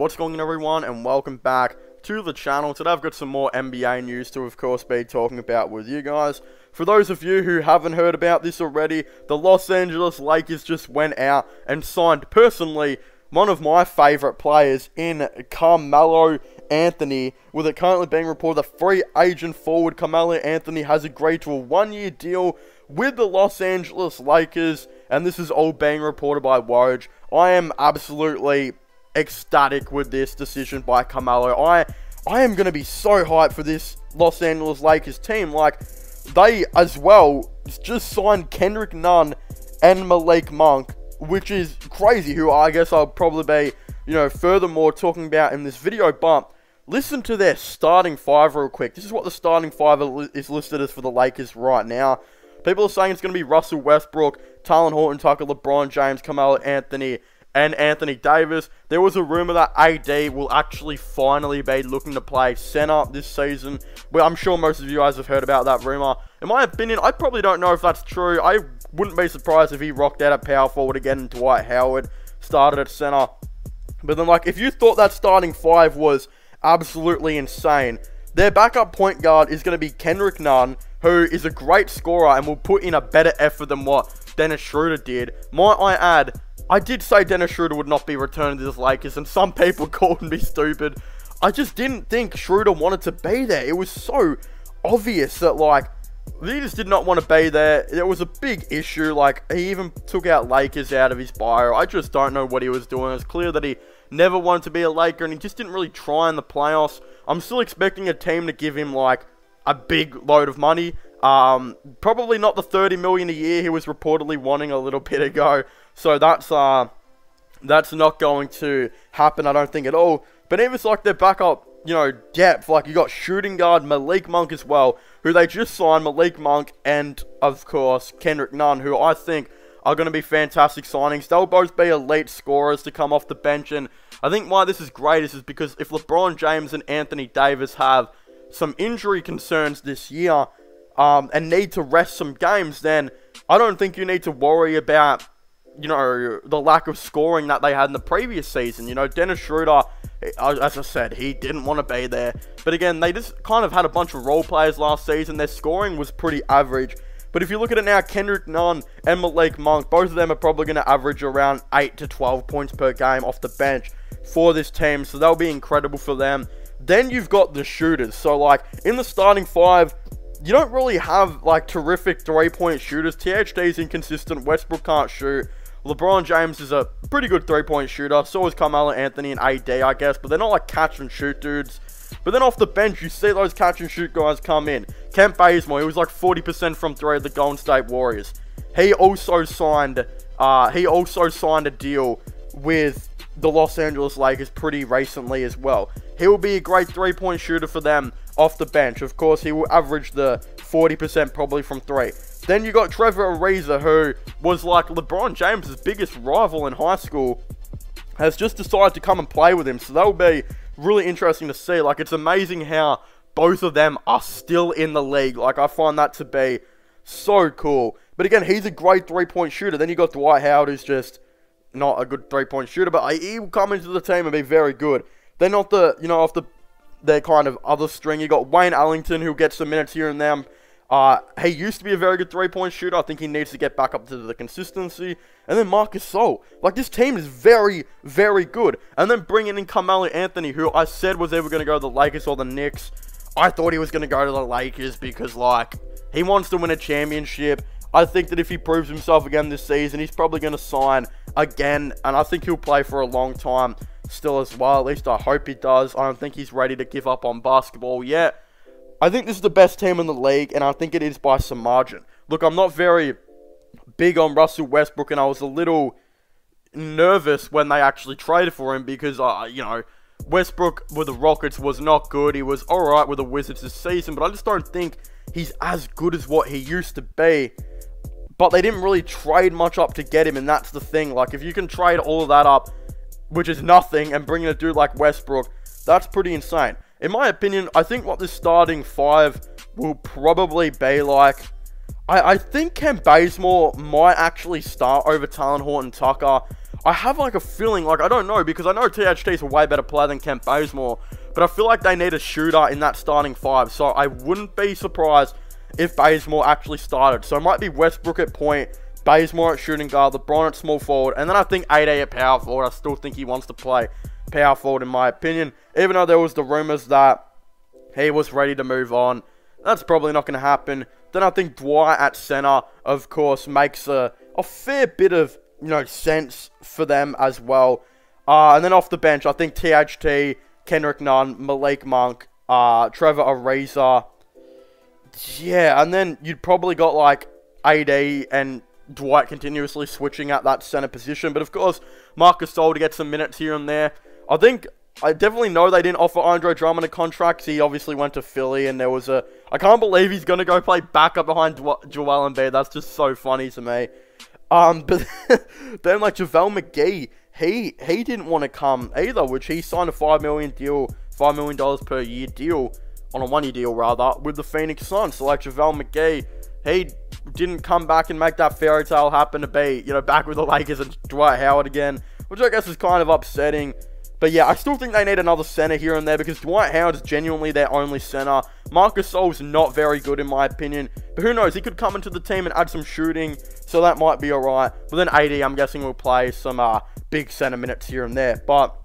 What's going on, everyone, and welcome back to the channel. Today I've got some more NBA news to, of course, be talking about with you guys. For those of you who haven't heard about this already, the Los Angeles Lakers just went out and signed, personally, one of my favourite players in Carmelo Anthony, with it currently being reported that free agent forward Carmelo Anthony has agreed to a one-year deal with the Los Angeles Lakers, and this is all being reported by Woj. I am absolutely ecstatic with this decision by Carmelo. I am going to be so hyped for this Los Angeles Lakers team. Like, they as well just signed Kendrick Nunn and Malik, which is crazy, who I guess I'll probably be, furthermore talking about in this video. But listen to their starting five real quick. This is what the starting five is listed as for the Lakers right now. People are saying it's going to be Russell Westbrook, Talen Horton-Tucker, LeBron James, Carmelo Anthony, and Anthony Davis. There was a rumor that AD will actually finally be looking to play center this season. Well, I'm sure most of you guys have heard about that rumor. In my opinion, I probably don't know if that's true. I wouldn't be surprised if he rocked out at power forward again and Dwight Howard started at center. But then, if you thought that starting five was absolutely insane, their backup point guard is going to be Kendrick Nunn, who is a great scorer and will put in a better effort than what Dennis Schroeder did. Might I add, I did say Dennis Schroeder would not be returning to the Lakers, and some people called me stupid. I just didn't think Schroeder wanted to be there. It was so obvious that, he just did not want to be there. It was a big issue. He even took out Lakers out of his bio. I just don't know what he was doing. It's clear that he never wanted to be a Laker, and he just didn't really try in the playoffs. I'm still expecting a team to give him, a big load of money. Probably not the $30 million a year he was reportedly wanting a little bit ago. So that's not going to happen, I don't think, at all. But even if it's their backup, depth, you got shooting guard Malik as well, who they just signed, Malik and, of course, Kendrick Nunn, who I think are going to be fantastic signings. They'll both be elite scorers to come off the bench, and I think why this is great is because if LeBron James and Anthony Davis have some injury concerns this year, and need to rest some games, then I don't think you need to worry about, the lack of scoring that they had in the previous season. Dennis Schroeder, as I said, he didn't want to be there. But again, they just kind of had a bunch of role players last season. Their scoring was pretty average. But if you look at it now, Kendrick Nunn and Malik, both of them are probably going to average around 8 to 12 points per game off the bench for this team. So that'll be incredible for them. Then you've got the shooters. So, in the starting five, you don't really have, terrific three-point shooters. THD is inconsistent. Westbrook can't shoot. LeBron James is a pretty good three-point shooter. So is Carmelo Anthony and AD, I guess. But they're not, catch-and-shoot dudes. But then off the bench, you see those catch-and-shoot guys come in. Kent Bazemore, he was, 40% from three of the Golden State Warriors. He also signed a deal with the Los Angeles Lakers pretty recently as well. He will be a great three-point shooter for them off the bench. Of course, he will average the 40% probably from three. Then you got Trevor Ariza, who was LeBron James' biggest rival in high school, has just decided to come and play with him. So that will be really interesting to see. It's amazing how both of them are still in the league. I find that to be so cool. But again, he's a great three-point shooter. Then you got Dwight Howard, who's just not a good three-point shooter, but he will come into the team and be very good. They're not off their kind of other string. You got Wayne Ellington, who gets some minutes here and there. He used to be a very good three-point shooter. I think he needs to get back up to the consistency. And then Marcus Sol. This team is very, very good. And then bringing in Carmelo Anthony, who I said was either going to go to the Lakers or the Knicks. I thought he was going to go to the Lakers because, he wants to win a championship. I think that if he proves himself again this season, he's probably going to sign again. And I think he'll play for a long time still as well. At least I hope he does. I don't think he's ready to give up on basketball yet. I think this is the best team in the league, and I think it is by some margin. Look, I'm not very big on Russell Westbrook, and I was a little nervous when they actually traded for him because, Westbrook with the Rockets was not good. He was alright with the Wizards this season, but I just don't think he's as good as what he used to be. But they didn't really trade much up to get him, and that's the thing. If you can trade all of that up, which is nothing, and bring in a dude like Westbrook, that's pretty insane. In my opinion, I think what this starting five will probably be I think Kent Bazemore might actually start over Talen Horton-Tucker. I have like a feeling, like I don't know, because I know THT is a way better player than Kent Bazemore, but I feel like they need a shooter in that starting 5, so I wouldn't be surprised if Bazemore actually started. So it might be Westbrook at point, Bazemore at shooting guard, LeBron at small forward, and then I think 8A at power forward. I still think he wants to play power forward in my opinion, even though there was the rumors that he was ready to move on. That's probably not going to happen. Then I think Dwight at center, of course, makes a fair bit of, you know, sense for them as well. And then off the bench, I think THT, Kendrick Nunn, Malik Monk, Trevor Ariza. Yeah, and then you'd probably got like AD and Dwight continuously switching at that center position. But of course, Marcus Gasol to get some minutes here and there. I definitely know they didn't offer Andre Drummond a contract. He obviously went to Philly, and there was a... I can't believe he's going to go play backup behind Joel Embiid. That's just so funny to me. But then, like, JaVale McGee, he didn't want to come either, which he signed a $5 million per year deal, on a 1-year deal, rather, with the Phoenix Suns. So, like, JaVale McGee, he didn't come back and make that fairy tale happen to be, you know, back with the Lakers and Dwight Howard again, which I guess is kind of upsetting. But yeah, I still think they need another center here and there because Dwight Howard is genuinely their only center. Marcus Gasol's not very good in my opinion. But who knows, he could come into the team and add some shooting. So that might be alright. But then AD, I'm guessing, will play some big center minutes here and there. But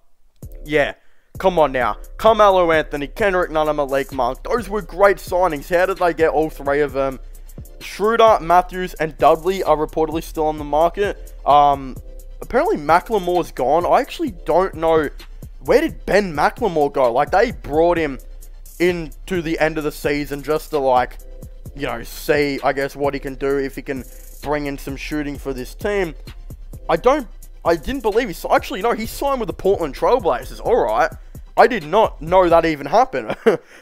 yeah, come on now. Carmelo Anthony, Kendrick Nunn, and Malik Monk. Those were great signings. How did they get all 3 of them? Schroeder, Matthews, and Dudley are reportedly still on the market. Apparently McLemore's gone. I actually don't know. Where did Ben McLemore go? Like, they brought him into the end of the season just to, like, you know, see, I guess, what he can do, if he can bring in some shooting for this team. I didn't believe he... Actually, no, he signed with the Portland Trailblazers. Alright. I did not know that even happened.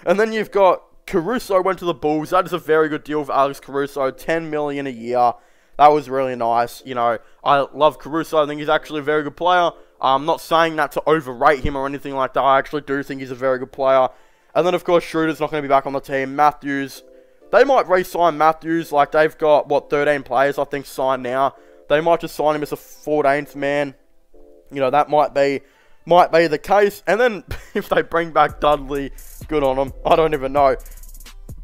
And then you've got Caruso went to the Bulls. That is a very good deal for Alex Caruso. $10 million a year. That was really nice. You know, I love Caruso. I think he's actually a very good player. I'm not saying that to overrate him or anything like that. I actually do think he's a very good player. And then, of course, Schroeder's not going to be back on the team. Matthews, they might re-sign Matthews. Like, they've got, what, 13 players, I think, signed now. They might just sign him as a 14th man. You know, that might be the case. And then, if they bring back Dudley, good on them. I don't even know.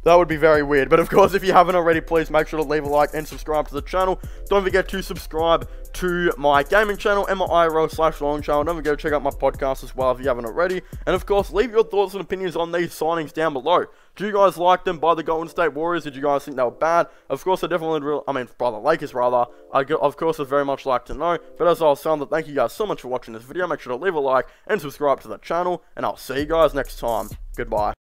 That would be very weird. But of course, if you haven't already, please make sure to leave a like and subscribe to the channel. Don't forget to subscribe to my gaming channel and my IRL/long channel. Don't forget to check out my podcast as well if you haven't already. And of course, leave your thoughts and opinions on these signings down below. Do you guys like them by the Golden State Warriors? Did you guys think they were bad? Of course, by the Lakers rather. Of course, I'd very much like to know. But as I was saying, thank you guys so much for watching this video. Make sure to leave a like and subscribe to the channel. And I'll see you guys next time. Goodbye.